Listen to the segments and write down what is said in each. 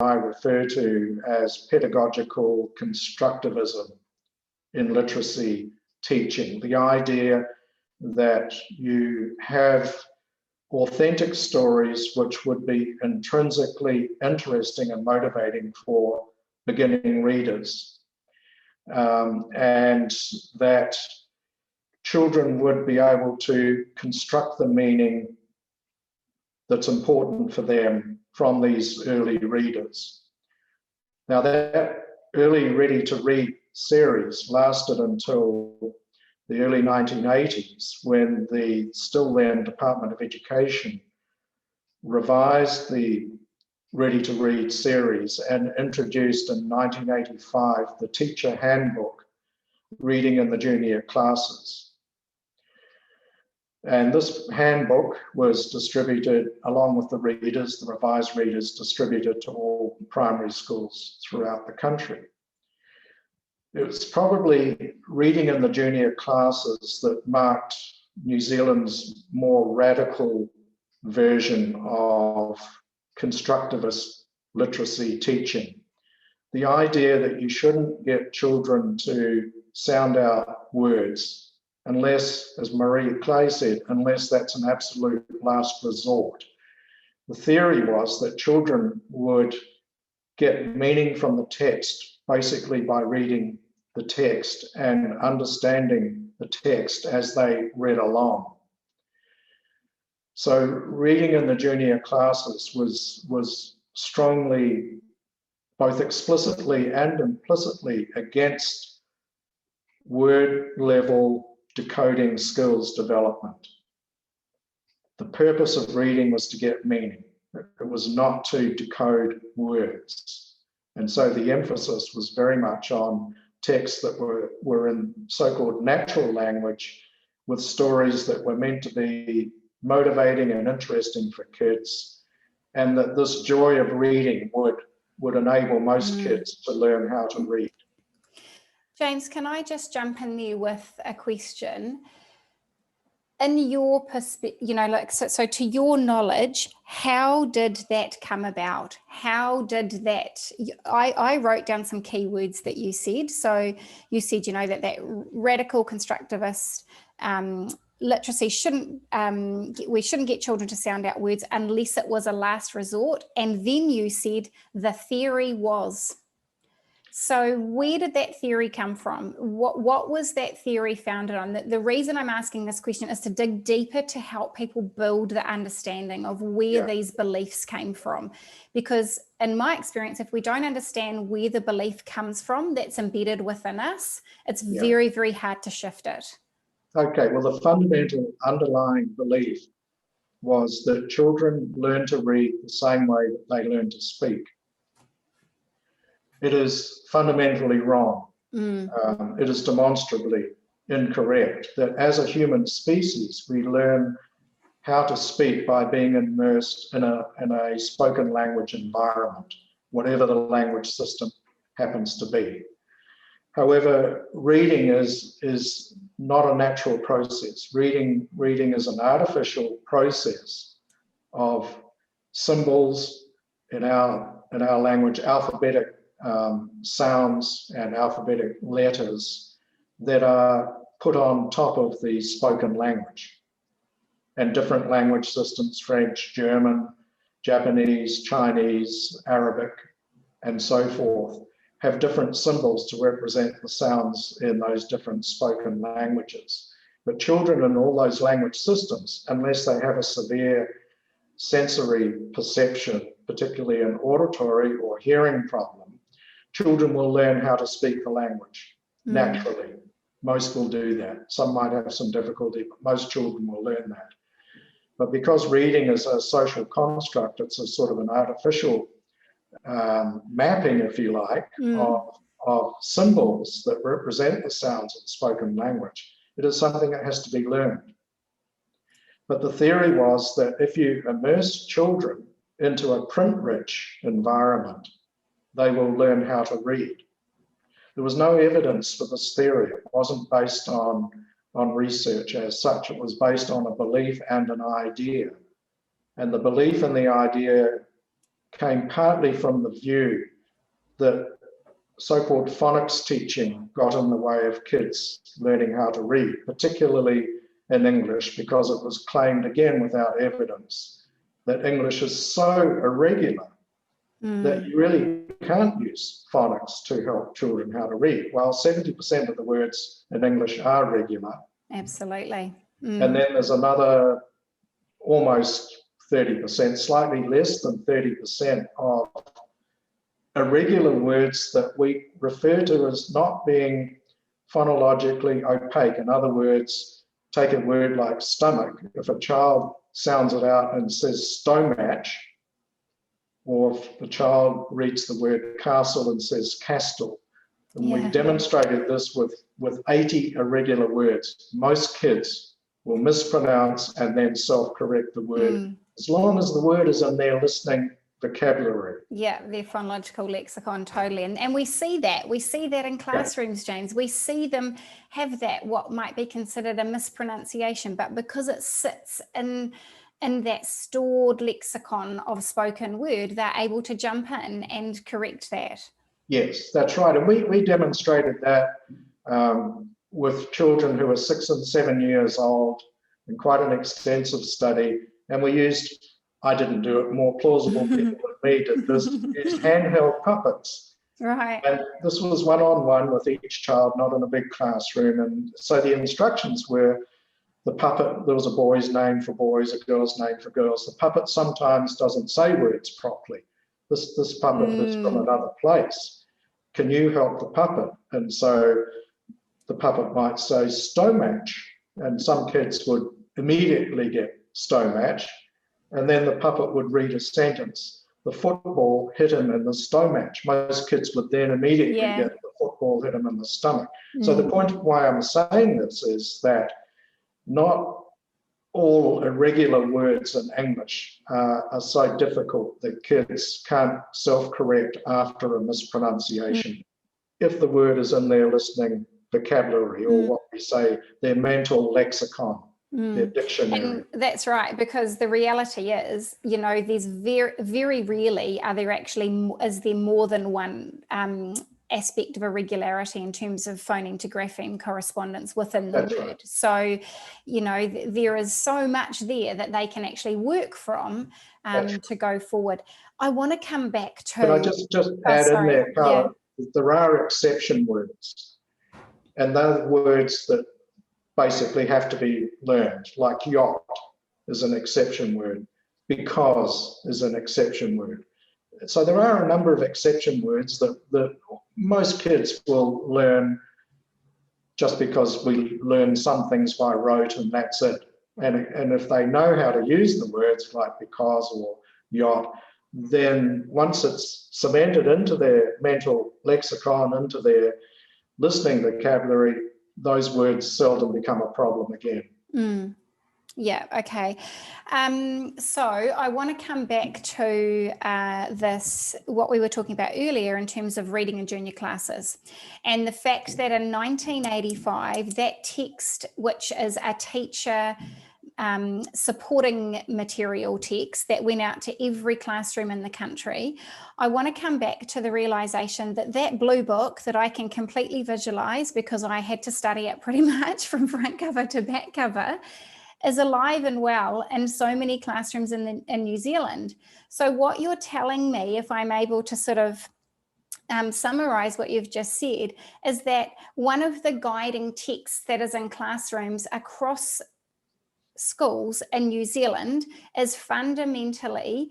I refer to as pedagogical constructivism in literacy teaching. The idea that you have authentic stories which would be intrinsically interesting and motivating for beginning readers, and that children would be able to construct the meaning that's important for them from these early readers. Now, that early ready-to-read series lasted until the early 1980s, when the still then Department of Education revised the ready-to-read series and introduced in 1985 the teacher handbook, Reading in the Junior Classes. And this handbook was distributed, along with the readers, the revised readers, distributed to all primary schools throughout the country. It was probably Reading in the Junior Classes that marked New Zealand's more radical version of constructivist literacy teaching. The idea that you shouldn't get children to sound out words unless, as Marie Clay said, unless that's an absolute last resort. The theory was that children would get meaning from the text basically by reading the text and understanding the text as they read along. So Reading in the Junior Classes was strongly, both explicitly and implicitly, against word level decoding skills development. The purpose of reading was to get meaning. It was not to decode words. And so the emphasis was very much on texts that were in so-called natural language, with stories that were meant to be motivating and interesting for kids, and that this joy of reading would enable most kids to learn how to read. James, can I just jump in there with a question? In your perspective, so to your knowledge, how did that come about? How did that, I wrote down some keywords that you said. So you said, that radical constructivist literacy we shouldn't get children to sound out words unless it was a last resort. And then you said the theory was. So where did that theory come from? What was that theory founded on? The reason I'm asking this question is to dig deeper, to help people build the understanding of where these beliefs came from. Because in my experience, if we don't understand where the belief comes from that's embedded within us, it's very, very hard to shift it. Okay, well, the fundamental underlying belief was that children learn to read the same way that they learn to speak. It is fundamentally wrong. It is demonstrably incorrect that as a human species, we learn how to speak by being immersed in a spoken language environment, whatever the language system happens to be. However, reading is not a natural process. Reading is an artificial process of symbols in our language, alphabetic sounds and alphabetic letters that are put on top of the spoken language. And different language systems, French, German, Japanese, Chinese, Arabic, and so forth, have different symbols to represent the sounds in those different spoken languages. But children in all those language systems, unless they have a severe sensory perception, particularly an auditory or hearing problem, children will learn how to speak the language naturally. Most will do that. Some might have some difficulty, but most children will learn that. But because reading is a social construct, it's a sort of an artificial mapping, if you like, of symbols that represent the sounds of the spoken language. It is something that has to be learned. But the theory was that if you immerse children into a print-rich environment, they will learn how to read. There was no evidence for this theory. It wasn't based on research as such. It was based on a belief and an idea. And the belief and the idea came partly from the view that so-called phonics teaching got in the way of kids learning how to read, particularly in English, because it was claimed, again without evidence, that English is so irregular that you really can't use phonics to help children how to read. Well, 70% of the words in English are regular. Absolutely. And then there's another almost 30%, slightly less than 30% of irregular words that we refer to as not being phonologically opaque. In other words, take a word like stomach. If a child sounds it out and says stomach, or if the child reads the word castle and says castle. And we demonstrated this with 80 irregular words. Most kids will mispronounce and then self-correct the word, as long as the word is in their listening vocabulary. Yeah, their phonological lexicon, totally. And we see that. We see that in classrooms, James. We see them have that, what might be considered a mispronunciation, but because it sits in that stored lexicon of spoken word, they're able to jump in and correct that. Yes, that's right. And we demonstrated that with children who are 6 and 7 years old in quite an extensive study. And we used, I didn't do it, more plausible people than me did this, used handheld puppets. Right. And this was one-on-one with each child, not in a big classroom. And so the instructions were, the puppet, there was a boy's name for boys, a girl's name for girls. The puppet sometimes doesn't say words properly. This puppet is from another place. Can you help the puppet? And so the puppet might say stomach, and some kids would immediately get stomach, and then the puppet would read a sentence. The football hit him in the stomach. Most kids would then immediately get the football hit him in the stomach. So the point of why I'm saying this is that not all irregular words in English are so difficult that kids can't self-correct after a mispronunciation if the word is in their listening vocabulary, or what we say, their mental lexicon, their dictionary. And that's right, because the reality is, you know, there's very rarely is there more than one aspect of irregularity in terms of phoneme to grapheme correspondence within the word. Right. So, you know, there is so much there that they can actually work from to go forward. I want to come back to... Can I just add in there, Carla, there are exception words, and they're words that basically have to be learned, like yacht is an exception word, because is an exception word. So there are a number of exception words that most kids will learn just because we learn some things by rote and that's it. And if they know how to use the words like because or yacht, then once it's cemented into their mental lexicon, into their listening vocabulary, those words seldom become a problem again. Yeah, okay. So I want to come back to this, what we were talking about earlier in terms of reading in junior classes, and the fact that in 1985, that text, which is a teacher supporting material text that went out to every classroom in the country, I want to come back to the realization that that blue book that I can completely visualize because I had to study it pretty much from front cover to back cover is alive and well in so many classrooms in New Zealand. So what you're telling me, if I'm able to sort of summarize what you've just said, is that one of the guiding texts that is in classrooms across schools in New Zealand is fundamentally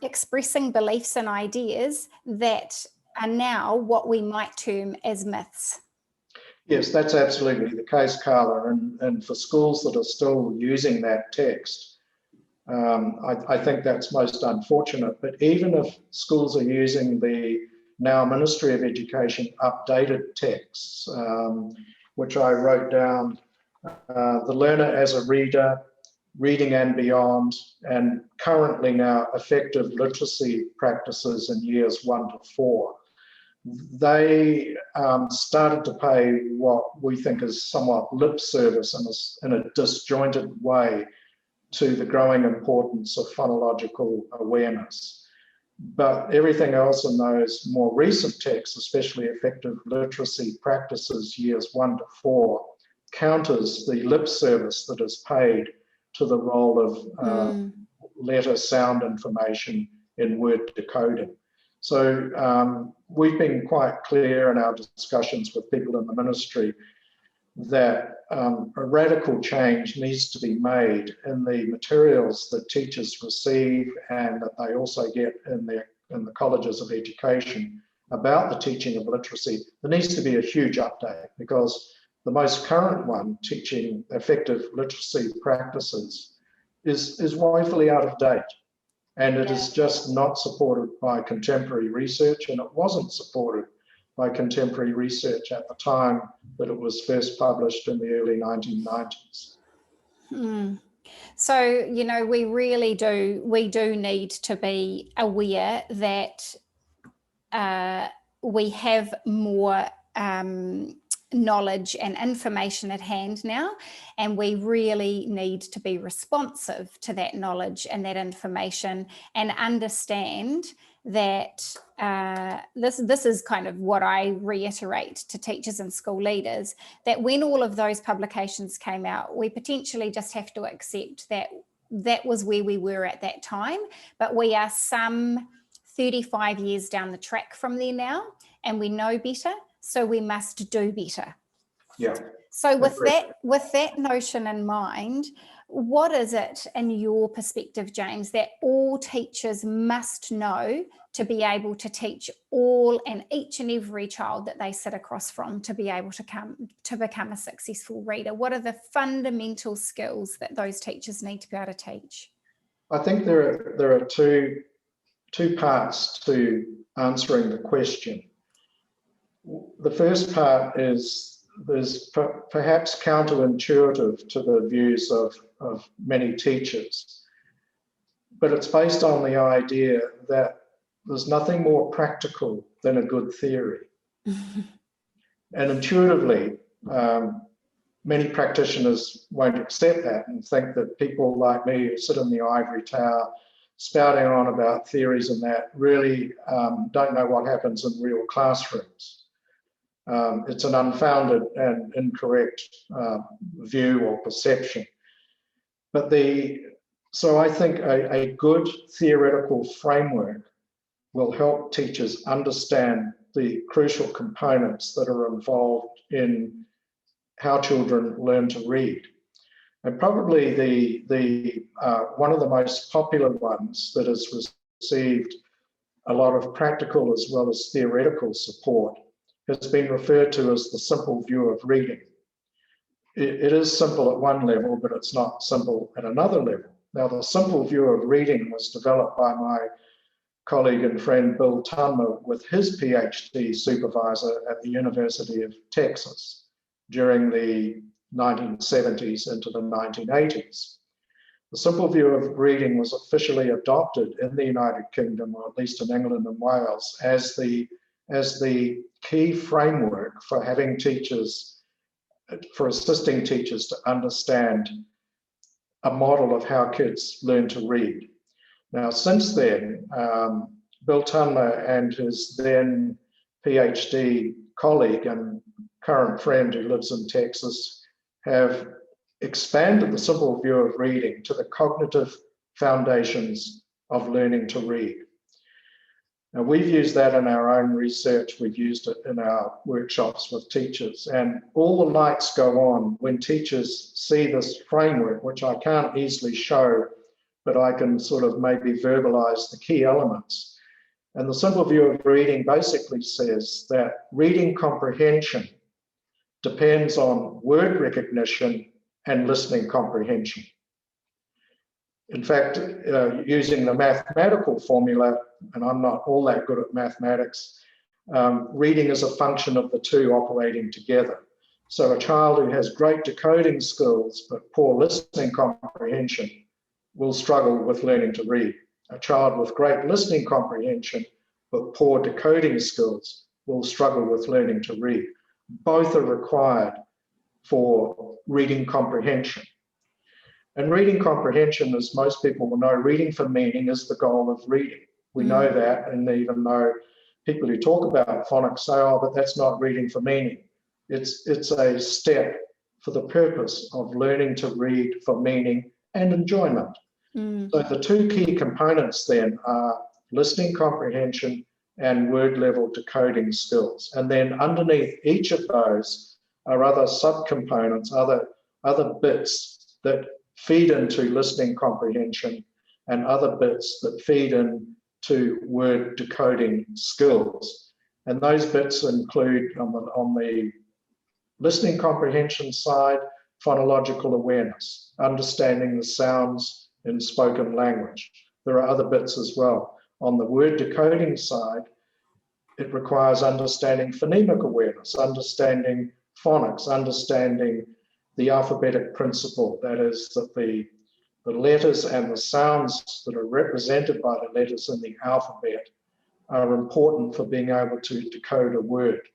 expressing beliefs and ideas that are now what we might term as myths. Yes, that's absolutely the case, Carla. And for schools that are still using that text, I think that's most unfortunate. But even if schools are using the now Ministry of Education updated texts, which I wrote down, the learner as a reader, reading and beyond, and currently now effective literacy practices in years 1 to 4. They started to pay what we think is somewhat lip service in a disjointed way to the growing importance of phonological awareness. But everything else in those more recent texts, especially effective literacy practices years 1 to 4, counters the lip service that is paid to the role of letter sound information in word decoding. So we've been quite clear in our discussions with people in the ministry that a radical change needs to be made in the materials that teachers receive and that they also get in the colleges of education about the teaching of literacy. There needs to be a huge update, because the most current one, teaching effective literacy practices, is woefully out of date. And it is just not supported by contemporary research, and it wasn't supported by contemporary research at the time that it was first published in the early 1990s. So, you know, we do need to be aware that we have more knowledge and information at hand now, and we really need to be responsive to that knowledge and that information, and understand that this is kind of what I reiterate to teachers and school leaders, that when all of those publications came out, we potentially just have to accept that that was where we were at that time, but we are some 35 years down the track from there now, and we know better, so we must do better. Yeah. So with that notion in mind, what is it in your perspective, James, that all teachers must know to be able to teach all and each and every child that they sit across from to be able to become a successful reader? What are the fundamental skills that those teachers need to be able to teach? I think there are two parts to answering the question. The first part is perhaps counterintuitive to the views of many teachers, but it's based on the idea that there's nothing more practical than a good theory. And intuitively, many practitioners won't accept that and think that people like me who sit in the ivory tower spouting on about theories and that really don't know what happens in real classrooms. It's an unfounded and incorrect view or perception. So I think a good theoretical framework will help teachers understand the crucial components that are involved in how children learn to read. And probably the one of the most popular ones that has received a lot of practical as well as theoretical support has been referred to as the simple view of reading. It is simple at one level, but it's not simple at another level. Now, the simple view of reading was developed by my colleague and friend Bill Tunmer with his PhD supervisor at the University of Texas during the 1970s into the 1980s. The simple view of reading was officially adopted in the United Kingdom, or at least in England and Wales, as the key framework for having teachers, for assisting teachers to understand a model of how kids learn to read. Now, since then, Bill Tunmer and his then PhD colleague and current friend who lives in Texas have expanded the simple view of reading to the cognitive foundations of learning to read. Now, we've used that in our own research. We've used it in our workshops with teachers, and all the lights go on when teachers see this framework, which I can't easily show, but I can sort of maybe verbalize the key elements. And the simple view of reading basically says that reading comprehension depends on word recognition and listening comprehension. In fact, using the mathematical formula, and I'm not all that good at mathematics, reading is a function of the two operating together. So a child who has great decoding skills but poor listening comprehension will struggle with learning to read. A child with great listening comprehension but poor decoding skills will struggle with learning to read. Both are required for reading comprehension. And reading comprehension, as most people will know, reading for meaning is the goal of reading. We know that, and even though people who talk about phonics say, oh, but that's not reading for meaning. It's a step for the purpose of learning to read for meaning and enjoyment. So the two key components then are listening comprehension and word level decoding skills. And then underneath each of those are other subcomponents, other bits that feed into listening comprehension and other bits that feed into word decoding skills. And those bits include on the listening comprehension side, phonological awareness, understanding the sounds in spoken language. There are other bits as well. On the word decoding side, it requires understanding phonemic awareness, understanding phonics, understanding the alphabetic principle. That is, that the letters and the sounds that are represented by the letters in the alphabet are important for being able to decode a word.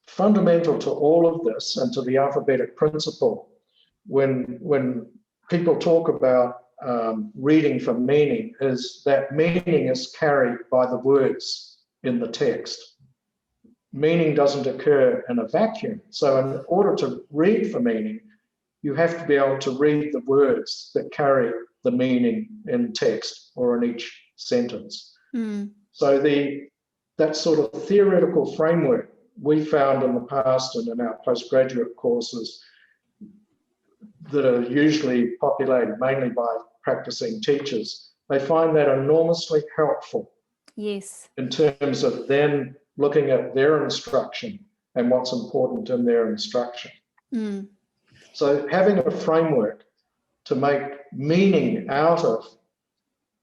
Fundamental to all of this and to the alphabetic principle, when people talk about reading for meaning, is that meaning is carried by the words in the text. Meaning doesn't occur in a vacuum. So in order to read for meaning, you have to be able to read the words that carry the meaning in text or in each sentence. So that sort of theoretical framework we found in the past and in our postgraduate courses that are usually populated mainly by practicing teachers, they find that enormously helpful. Yes. In terms of then looking at their instruction and what's important in their instruction. So having a framework to make meaning out of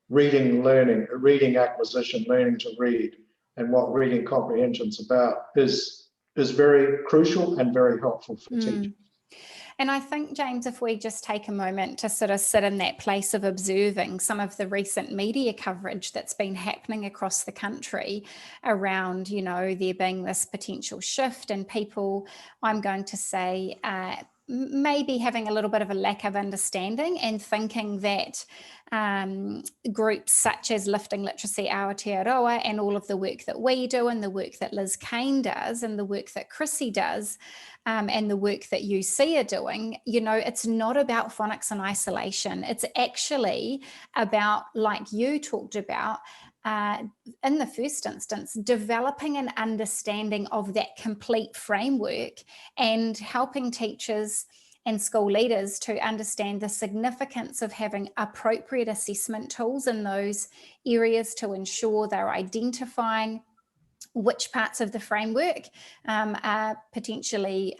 reading, learning, reading acquisition, learning to read, and what reading comprehension's about is very crucial and very helpful for teachers. And I think, James, if we just take a moment to sort of sit in that place of observing some of the recent media coverage that's been happening across the country around, you know, there being this potential shift and people, I'm going to say, maybe having a little bit of a lack of understanding and thinking that groups such as Lifting Literacy Aotearoa and all of the work that we do and the work that Liz Kane does and the work that Chrissy does and the work that UC are doing, you know, it's not about phonics in isolation. It's actually about, like you talked about, in the first instance, developing an understanding of that complete framework and helping teachers and school leaders to understand the significance of having appropriate assessment tools in those areas to ensure they're identifying which parts of the framework are potentially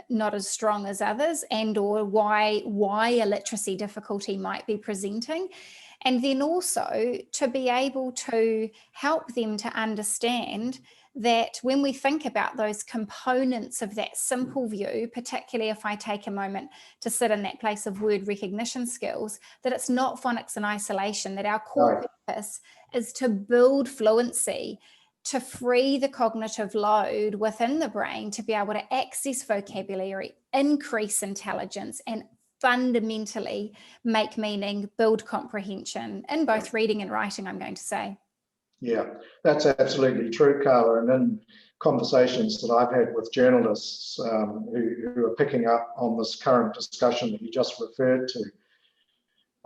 not as strong as others, and or why a literacy difficulty might be presenting. And then also to be able to help them to understand that when we think about those components of that simple view, particularly if I take a moment to sit in that place of word recognition skills, that it's not phonics in isolation, that our core purpose is to build fluency, to free the cognitive load within the brain to be able to access vocabulary, increase intelligence, and fundamentally make meaning, build comprehension in both reading and writing, I'm going to say. Yeah, that's absolutely true, Carla. And in conversations that I've had with journalists who are picking up on this current discussion that you just referred to,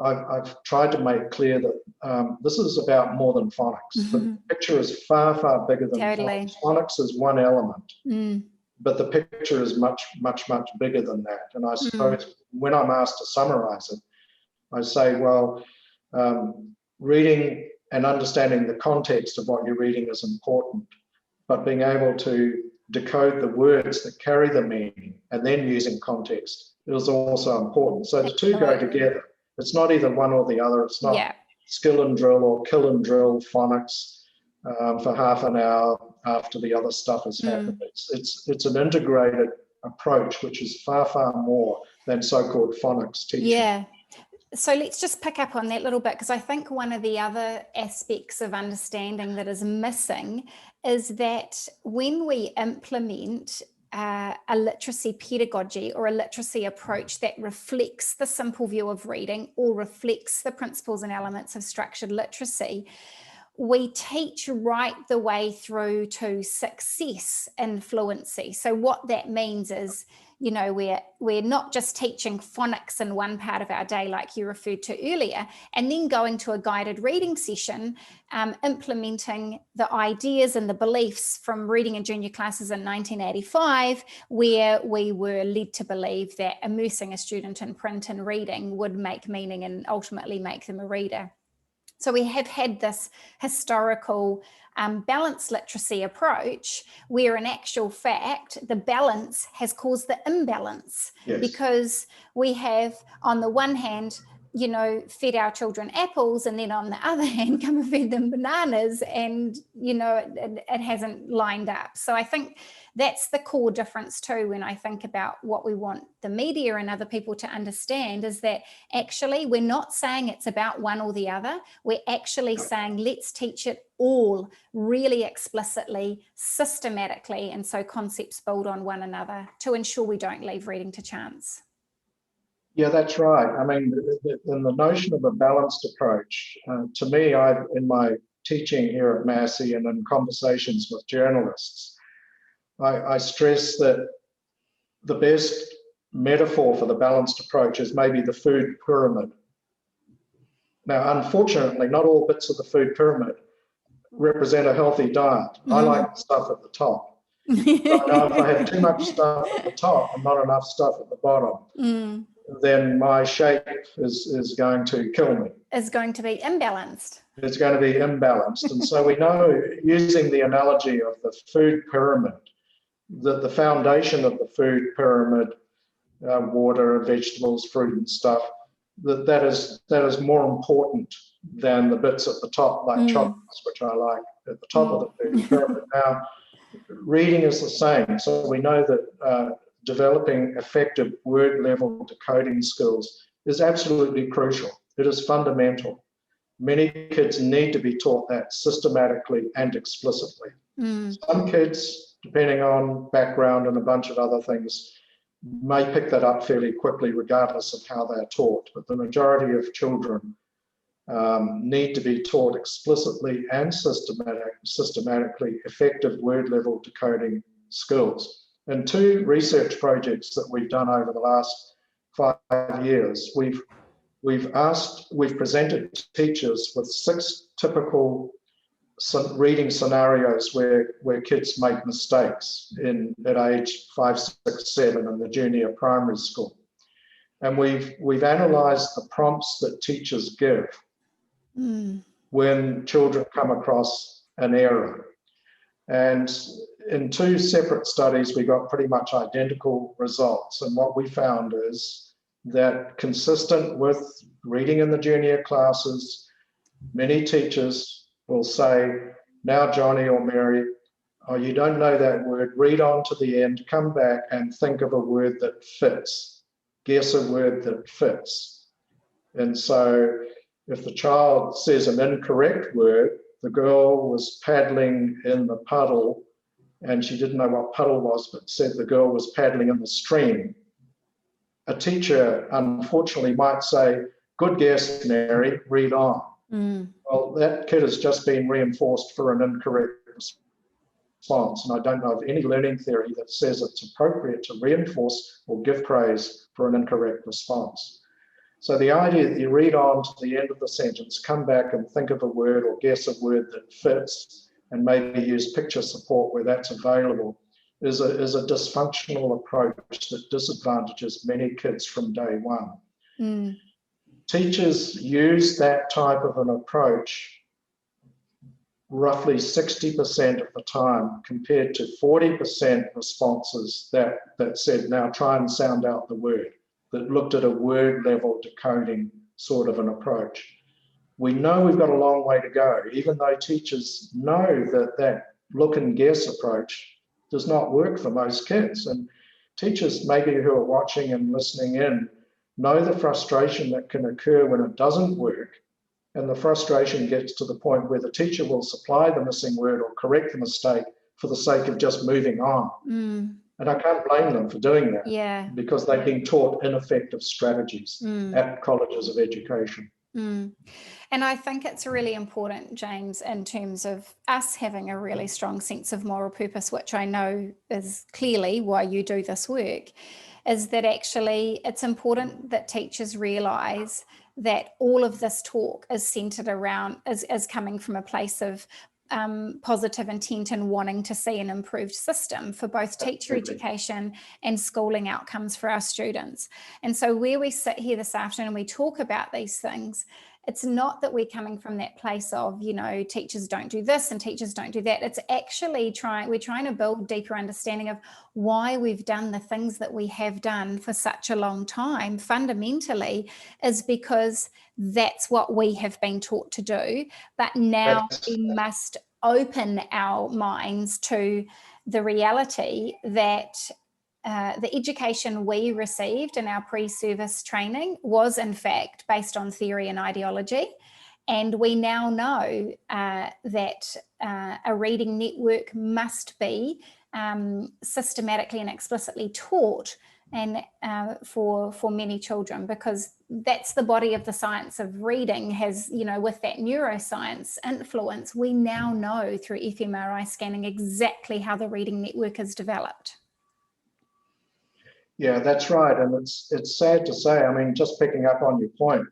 I've tried to make clear that this is about more than phonics. The picture is far, far bigger than phonics. Phonics is one element, but the picture is much, much, much bigger than that. And I suppose when I'm asked to summarize it, I say, well, reading and understanding the context of what you're reading is important, but being able to decode the words that carry the meaning and then using context is also important. So the two go together. It's not either one or the other. It's not skill and drill or kill and drill phonics for half an hour after the other stuff has happened. It's an integrated approach, which is far, far more than so-called phonics teaching. Yeah. So let's just pick up on that little bit, because I think one of the other aspects of understanding that is missing is that when we implement a literacy pedagogy or a literacy approach that reflects the simple view of reading or reflects the principles and elements of structured literacy, we teach right the way through to success in fluency. So what that means is, you know, we're not just teaching phonics in one part of our day, like you referred to earlier, and then going to a guided reading session, implementing the ideas and the beliefs from reading in junior classes in 1985, where we were led to believe that immersing a student in print and reading would make meaning and ultimately make them a reader. So we have had this historical balanced literacy approach where in actual fact, the balance has caused the imbalance. Yes. Because we have, on the one hand, you know, fed our children apples, and then on the other hand, come and fed them bananas, and, you know, it hasn't lined up. So I think that's the core difference too, when I think about what we want the media and other people to understand, is that actually we're not saying it's about one or the other. We're actually saying let's teach it all really explicitly, systematically, and so concepts build on one another to ensure we don't leave reading to chance. Yeah, that's right. I mean, in the notion of a balanced approach, to me, in my teaching here at Massey and in conversations with journalists, I stress that the best metaphor for the balanced approach is maybe the food pyramid. Now, unfortunately, not all bits of the food pyramid represent a healthy diet. I like the stuff at the top. But if I have too much stuff at the top and not enough stuff at the bottom, then my shape is going to kill me. It's going to be imbalanced. It's going to be imbalanced. And so we know, using the analogy of the food pyramid, that the foundation of the food pyramid, water, vegetables, fruit and stuff, that is more important than the bits at the top, like chocolates, which I like, at the top of the food pyramid. Now, reading is the same. So we know that developing effective word level decoding skills is absolutely crucial. It is fundamental. Many kids need to be taught that systematically and explicitly. Some kids, depending on background and a bunch of other things, may pick that up fairly quickly regardless of how they're taught, but the majority of children need to be taught explicitly and systematically effective word level decoding skills. In 2 research projects that we've done over the last 5 years, we've presented teachers with 6 typical reading scenarios where kids make mistakes at age 5, 6, 7 in the junior primary school. And we've analysed the prompts that teachers give when children come across an error. And in 2 separate studies, we got pretty much identical results. And what we found is that, consistent with reading in the junior classes, many teachers will say, now Johnny or Mary, oh, you don't know that word, read on to the end, come back and think of a word that fits. Guess a word that fits. And so if the child says an incorrect word, the girl was paddling in the puddle and she didn't know what puddle was, but said the girl was paddling in the stream. A teacher, unfortunately, might say, good guess, Mary, read on. Well, that kid has just been reinforced for an incorrect response. And I don't know of any learning theory that says it's appropriate to reinforce or give praise for an incorrect response. So the idea that you read on to the end of the sentence, come back and think of a word or guess a word that fits, and maybe use picture support where that's available, is a dysfunctional approach that disadvantages many kids from day one. Teachers use that type of an approach roughly 60% of the time, compared to 40% responses that said, now try and sound out the word, that looked at a word level decoding sort of an approach. We know we've got a long way to go, even though teachers know that look and guess approach does not work for most kids. And teachers maybe who are watching and listening in know the frustration that can occur when it doesn't work. And the frustration gets to the point where the teacher will supply the missing word or correct the mistake for the sake of just moving on. And I can't blame them for doing that, because they're being taught ineffective strategies at colleges of education. Mm. And I think it's really important, James, in terms of us having a really strong sense of moral purpose, which I know is clearly why you do this work, is that actually it's important that teachers realise that all of this talk is centred around, is coming from a place of positive intent and wanting to see an improved system for both teacher education and schooling outcomes for our students. And so where we sit here this afternoon and we talk about these things, it's not that we're coming from that place of, you know, teachers don't do this and teachers don't do that. It's actually we're trying to build deeper understanding of why we've done the things that we have done for such a long time. Fundamentally is because that's what we have been taught to do. But now we must open our minds to the reality that the education we received in our pre-service training was in fact based on theory and ideology. And we now know that a reading network must be systematically and explicitly taught and for many children, because that's the body of the science of reading has, you know, with that neuroscience influence, we now know through fMRI scanning exactly how the reading network is developed. Yeah, that's right. And it's sad to say, I mean, just picking up on your point,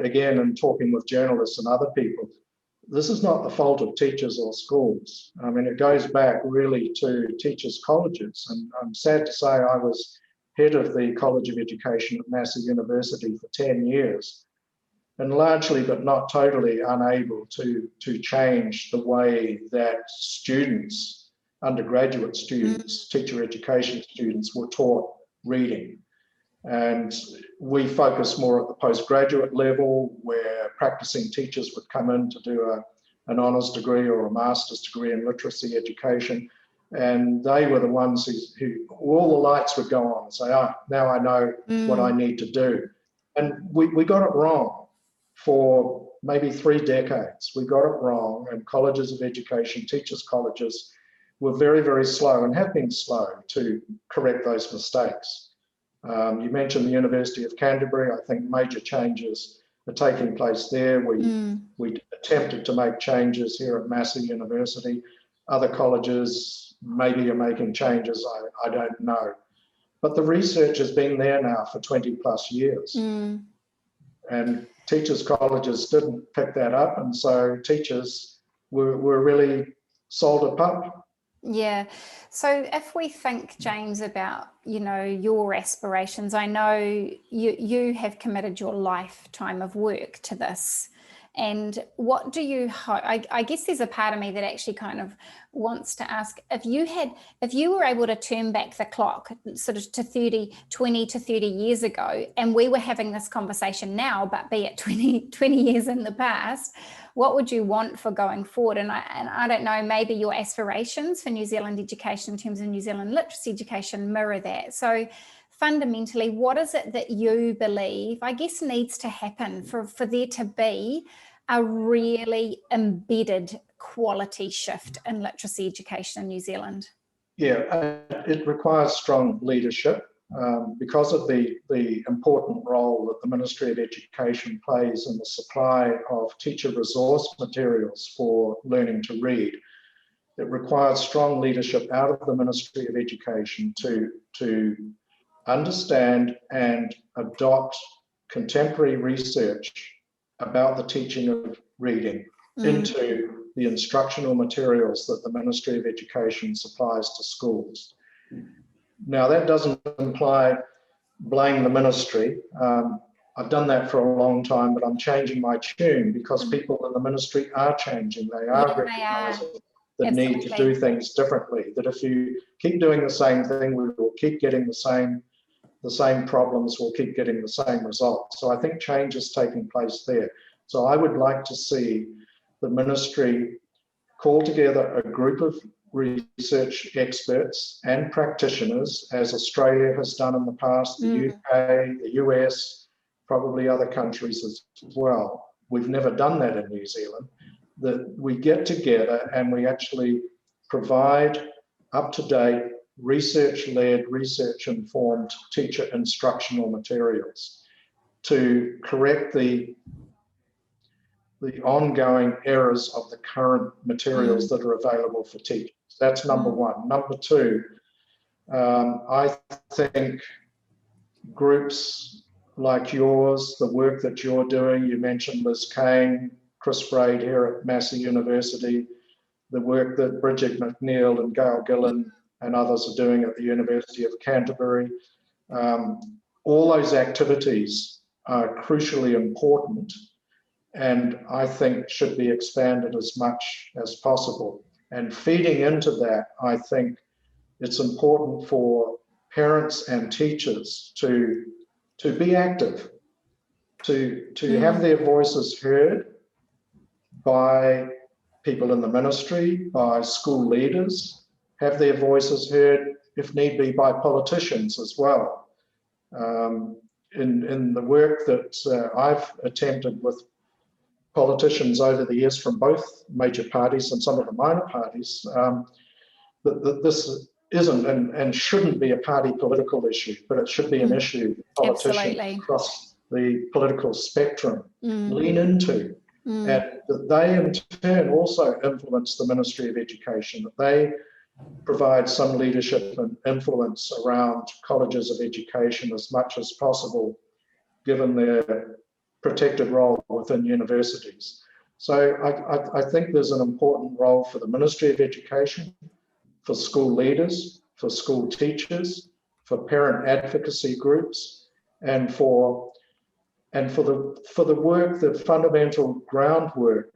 again, in talking with journalists and other people, this is not the fault of teachers or schools. I mean, it goes back really to teachers' colleges. And I'm sad to say I was head of the College of Education at Massey University for 10 years, and largely, but not totally, unable to change the way that students, undergraduate students, teacher education students were taught reading. And we focus more at the postgraduate level, where practicing teachers would come in to do an honours degree or a master's degree in literacy education. And they were the ones who all the lights would go on and say, oh, now I know what I need to do. And we got it wrong for maybe 3 decades. We got it wrong, and colleges of education, teachers' colleges, were very, very slow and have been slow to correct those mistakes. You mentioned the University of Canterbury. I think major changes are taking place there. We attempted to make changes here at Massey University. Other colleges maybe are making changes, I don't know. But the research has been there now for 20 plus years. And teachers' colleges didn't pick that up, and so teachers were really sold a pup. Yeah. So if we think, James, about, you know, your aspirations, I know you have committed your lifetime of work to this. And what do you hope? I guess there's a part of me that actually kind of wants to ask, if you were able to turn back the clock sort of to 20 to 30 years ago, and we were having this conversation now, but be it 20 years in the past, what would you want for going forward? And I don't know, maybe your aspirations for New Zealand education in terms of New Zealand literacy education mirror that. So fundamentally, what is it that you believe, I guess, needs to happen for there to be a really embedded quality shift in literacy education in New Zealand? Yeah, it requires strong leadership because of the important role that the Ministry of Education plays in the supply of teacher resource materials for learning to read. It requires strong leadership out of the Ministry of Education to understand and adopt contemporary research about the teaching of reading into the instructional materials that the Ministry of Education supplies to schools. Now, that doesn't imply blame the ministry. I've done that for a long time, but I'm changing my tune because people in the ministry are changing. They are recognising the need to do things differently, that if you keep doing the same thing, we will keep getting the same problems, we'll keep getting the same results. So I think change is taking place there. So I would like to see the ministry call together a group of research experts and practitioners, as Australia has done in the past, the UK, the US, probably other countries as well. We've never done that in New Zealand, that we get together and we actually provide up-to-date, research-led, research-informed teacher instructional materials. to correct the ongoing errors of the current materials that are available for teachers. That's number one. Number two, I think groups like yours, the work that you're doing, you mentioned Liz Kane, Chris Braid here at Massey University, the work that Bridget McNeil and Gail Gillen and others are doing at the University of Canterbury, all those activities are crucially important and I think should be expanded as much as possible. And feeding into that, I think it's important for parents and teachers to be active, to have their voices heard by people in the ministry, by school leaders, have their voices heard, if need be, by politicians as well. In the work that I've attempted with politicians over the years from both major parties and some of the minor parties, that this isn't and shouldn't be a party political issue, but it should be an issue that politicians across the political spectrum lean into. And that they in turn also influence the Ministry of Education, that they provide some leadership and influence around colleges of education as much as possible, given their protected role within universities. So I think there's an important role for the Ministry of Education, for school leaders, for school teachers, for parent advocacy groups, and for the work, the fundamental groundwork,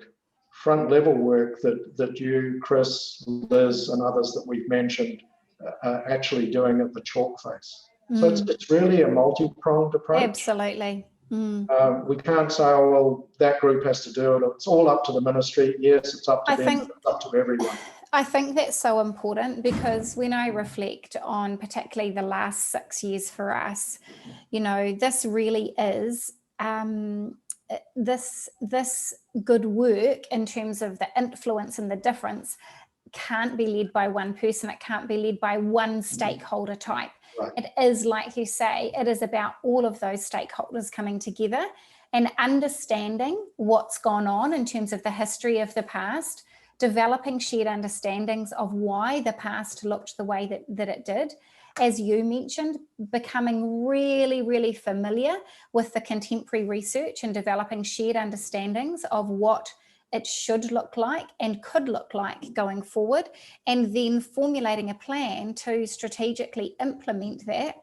front level work that you, Chris, Liz, and others that we've mentioned are actually doing at the chalk face. So it's really a multi-pronged approach. Absolutely. We can't say, oh, well, that group has to do it. It's all up to the ministry. Yes, it's up to them, it's up to everyone. I think that's so important, because when I reflect on particularly the last 6 years for us, you know, this really is this good work in terms of the influence and the difference can't be led by one person. It can't be led by one stakeholder type. Right. It is, like you say, it is about all of those stakeholders coming together and understanding what's gone on in terms of the history of the past, developing shared understandings of why the past looked the way that it did. As you mentioned, becoming really, really familiar with the contemporary research and developing shared understandings of what it should look like and could look like going forward, and then formulating a plan to strategically implement that.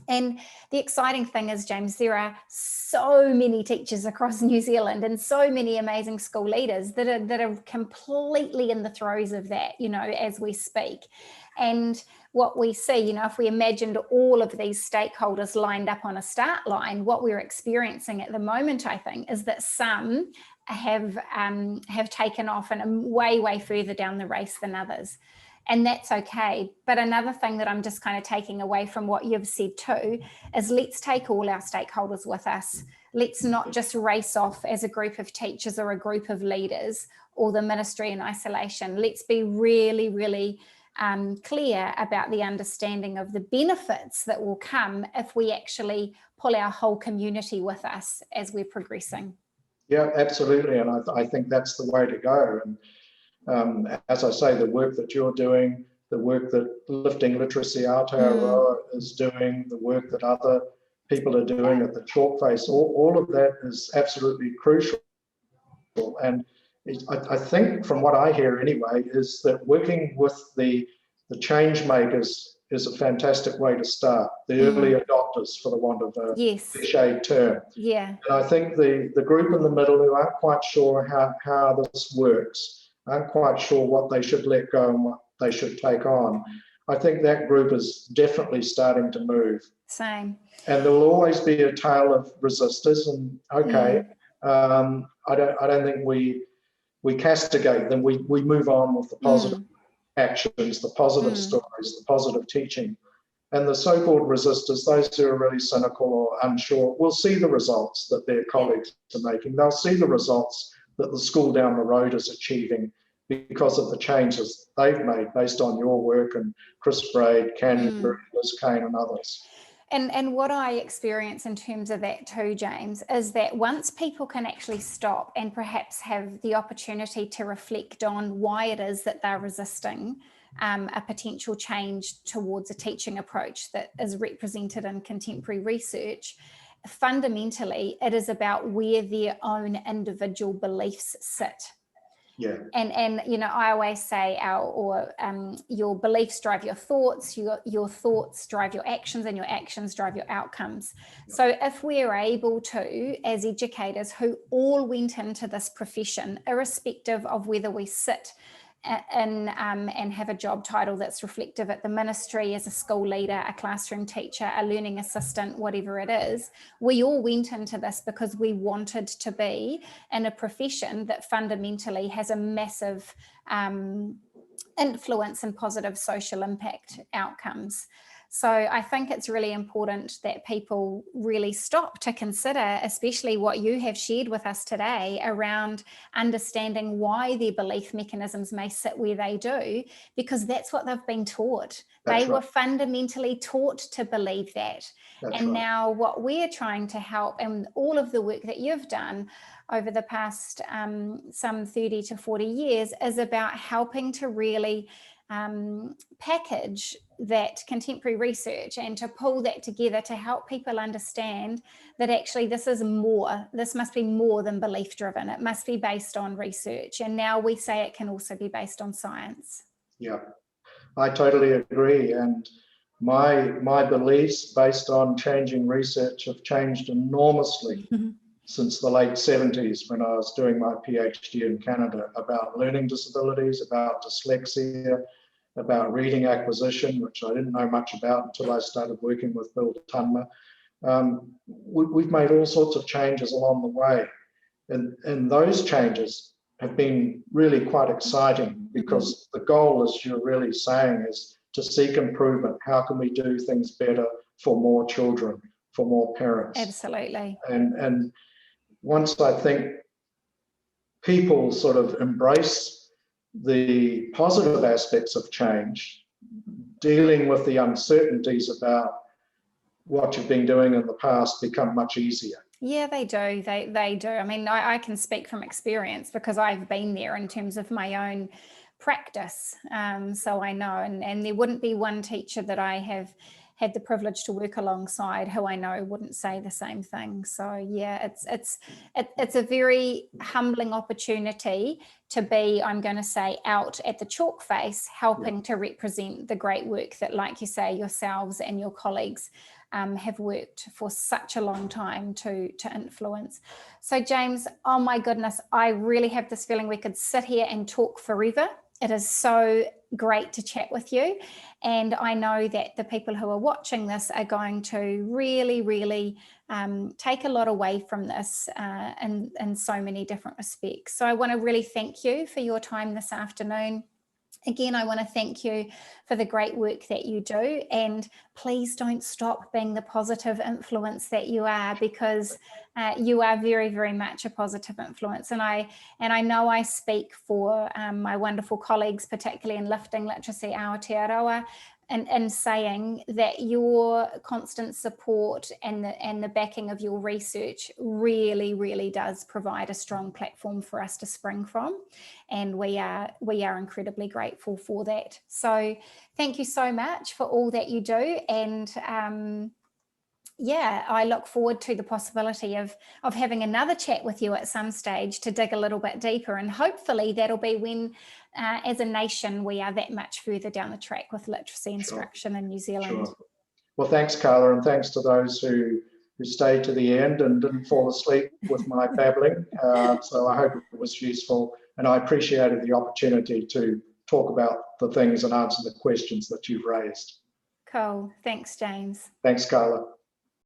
And the exciting thing is, James, there are so many teachers across New Zealand and so many amazing school leaders that are completely in the throes of that, you know, as we speak. And what we see, you know, if we imagined all of these stakeholders lined up on a start line, what we're experiencing at the moment, I think, is that some have taken off and are way further down the race than others. And that's okay. But another thing that I'm just kind of taking away from what you've said too is, let's take all our stakeholders with us. Let's not just race off as a group of teachers or a group of leaders or the ministry in isolation. Let's be really, really clear about the understanding of the benefits that will come if we actually pull our whole community with us as we're progressing. Yeah, absolutely. And I think that's the way to go. And as I say, the work that you're doing, the work that Lifting Literacy Aotearoa is doing, the work that other people are doing at the chalk face, all of that is absolutely crucial. And I think, from what I hear anyway, is that working with the change makers is a fantastic way to start. The early adopters, for the want of a cliched term. Yeah. And I think the group in the middle who aren't quite sure how this works, aren't quite sure what they should let go and what they should take on, I think that group is definitely starting to move. Same. And there will always be a tail of resistors, and okay, I don't think we castigate them. We move on with the positive actions, the positive stories, the positive teaching. And the so-called resistors, those who are really cynical or unsure, will see the results that their colleagues are making. They'll see the results that the school down the road is achieving because of the changes they've made based on your work and Chris Braid, Liz Kane and others. And what I experience in terms of that too, James, is that once people can actually stop and perhaps have the opportunity to reflect on why it is that they're resisting a potential change towards a teaching approach that is represented in contemporary research, fundamentally, it is about where their own individual beliefs sit. Yeah. And you know, I always say your beliefs drive your thoughts, your thoughts drive your actions, and your actions drive your outcomes. Yeah. So if we're able to, as educators who all went into this profession, irrespective of whether we sit and have a job title that's reflective at the ministry, as a school leader, a classroom teacher, a learning assistant, whatever it is, we all went into this because we wanted to be in a profession that fundamentally has a massive influence and positive social impact outcomes. So I think it's really important that people really stop to consider, especially what you have shared with us today around understanding why their belief mechanisms may sit where they do, because that's what they've been taught. They were fundamentally taught to believe that. And now what we're trying to help, and all of the work that you've done over the past some 30 to 40 years, is about helping to really package that contemporary research and to pull that together to help people understand that actually this must be more than belief driven. It must be based on research. And now we say it can also be based on science. Yeah, I totally agree. And my beliefs based on changing research have changed enormously since the late 70s, when I was doing my PhD in Canada, about learning disabilities, about dyslexia, about reading acquisition, which I didn't know much about until I started working with Bill Tunmer. We've made all sorts of changes along the way. And those changes have been really quite exciting, because the goal, as you're really saying, is to seek improvement. How can we do things better for more children, for more parents? Absolutely. And once I think people sort of embrace the positive aspects of change, dealing with the uncertainties about what you've been doing in the past become much easier. Yeah, they do. They do. I mean, I can speak from experience because I've been there in terms of my own practice. So I know, and there wouldn't be one teacher that I have had the privilege to work alongside who I know wouldn't say the same thing. So yeah, it's a very humbling opportunity to be, I'm going to say, out at the chalk face, helping to represent the great work that, like you say, yourselves and your colleagues have worked for such a long time to influence. So James, oh my goodness, I really have this feeling we could sit here and talk forever. It is so great to chat with you. And I know that the people who are watching this are going to really, really take a lot away from this in so many different respects. So I want to really thank you for your time this afternoon. Again, I want to thank you for the great work that you do, and please don't stop being the positive influence that you are, because you are very, very much a positive influence. And I know I speak for my wonderful colleagues, particularly in Lifting Literacy Aotearoa, and saying that your constant support and the backing of your research really, really does provide a strong platform for us to spring from, and we are incredibly grateful for that. So thank you so much for all that you do, and yeah, I look forward to the possibility of having another chat with you at some stage to dig a little bit deeper, and hopefully that'll be when as a nation we are that much further down the track with literacy instruction in New Zealand. Well, thanks, Carla, and thanks to those who stayed to the end and didn't fall asleep with my babbling. So I hope it was useful, and I appreciated the opportunity to talk about the things and answer the questions that you've raised. Cool. Thanks, James. Thanks, Carla.